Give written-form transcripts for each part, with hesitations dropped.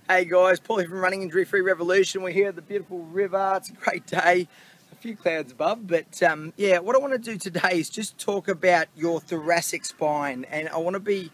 Hey guys, Paulie from Running Injury Free Revolution. We're here at the beautiful river. It's a great day. A few clouds above, but yeah, what I want to do today is just talk about your thoracic spine, and I want to be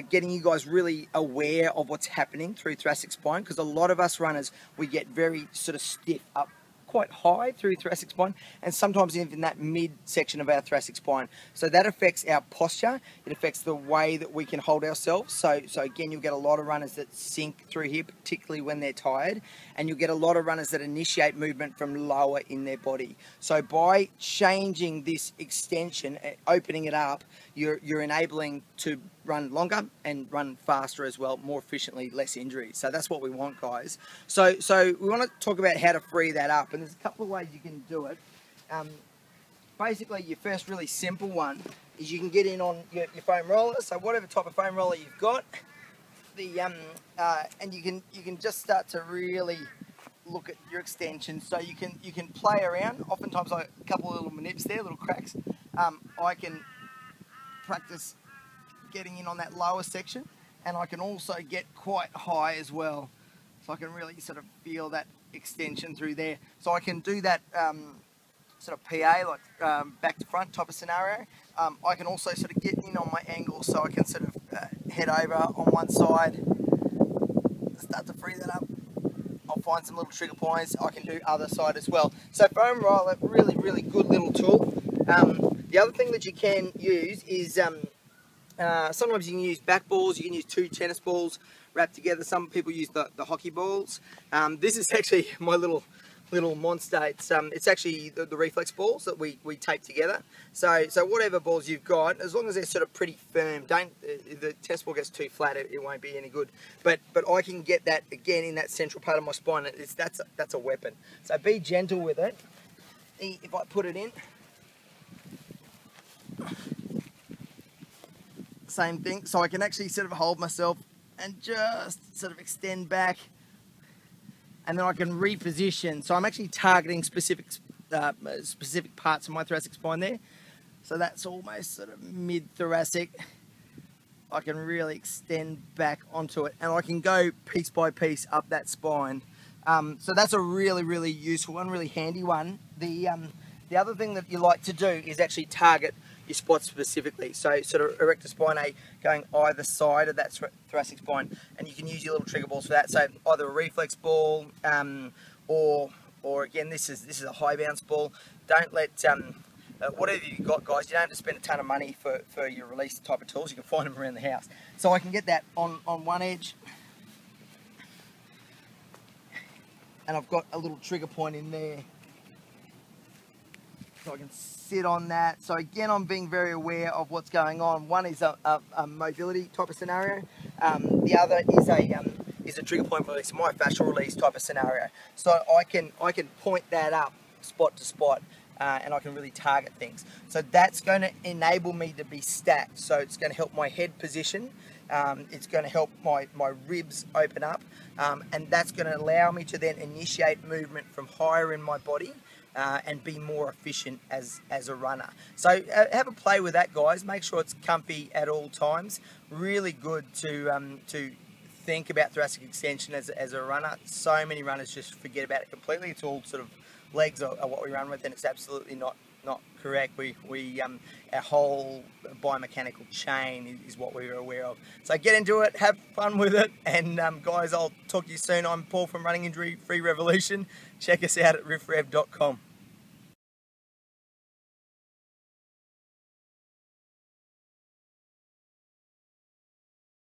getting you guys really aware of what's happening through thoracic spine, because a lot of us runners, we get very sort of stiff up quite high through thoracic spine, and sometimes even that mid section of our thoracic spine. So that affects our posture. It affects the way that we can hold ourselves. So again, you'll get a lot of runners that sink through here, particularly when they're tired, and you'll get a lot of runners that initiate movement from lower in their body. So by changing this extension, opening it up, you're enabling to run longer and run faster as well, more efficiently, less injuries. So that's what we want, guys. So we want to talk about how to free that up, and there's a couple of ways you can do it. Basically, your first really simple one is you can get in on your foam roller. So whatever type of foam roller you've got, and you can just start to really look at your extension. So you can play around. Oftentimes, a couple of little manips there, little cracks. I can practice getting in on that lower section, and I can also get quite high as well, so I can really sort of feel that extension through there. So I can do that sort of PA, like back to front type of scenario. I can also sort of get in on my angle, so I can sort of head over on one side, start to free that up. I'll find some little trigger points. I can do other side as well. So foam roller, really good little tool. The other thing that you can use is sometimes you can use back balls. You can use two tennis balls wrapped together. Some people use the hockey balls. This is actually my little monster. It's actually the reflex balls that we tape together. So whatever balls you've got, as long as they're sort of pretty firm, if the tennis ball gets too flat, it won't be any good. But I can get that again in that central part of my spine. That's a weapon. So be gentle with it. If I put it in, same thing. So I can actually sort of hold myself and just sort of extend back, and then I can reposition. So I'm actually targeting specific parts of my thoracic spine there. So that's almost sort of mid-thoracic. I can really extend back onto it, and I can go piece by piece up that spine. So that's a really useful one, really handy one. The other thing that you like to do is actually target your spot specifically. So sort of erector spinae going either side of that thoracic spine, and you can use your little trigger balls for that. So either a reflex ball, or again, this is a high bounce ball. Don't let whatever you've got, guys. You don't have to spend a ton of money for your release type of tools. You can find them around the house. So I can get that on one edge, and I've got a little trigger point in there. So I can sit on that. So again, I'm being very aware of what's going on. One is a mobility type of scenario. The other is a trigger point release, myofascial release type of scenario. So I can point that up spot to spot, and I can really target things. So that's going to enable me to be stacked. So it's going to help my head position. It's going to help my ribs open up, and that's going to allow me to then initiate movement from higher in my body. And be more efficient as a runner. So have a play with that, guys. Make sure it's comfy at all times. Really good to think about thoracic extension as a runner. So many runners just forget about it completely. It's all sort of legs are what we run with, and it's absolutely not correct. Our whole biomechanical chain is what we're aware of. So get into it, have fun with it, and guys, I'll talk to you soon. I'm Paul from Running Injury Free Revolution. Check us out at RIFREV.com.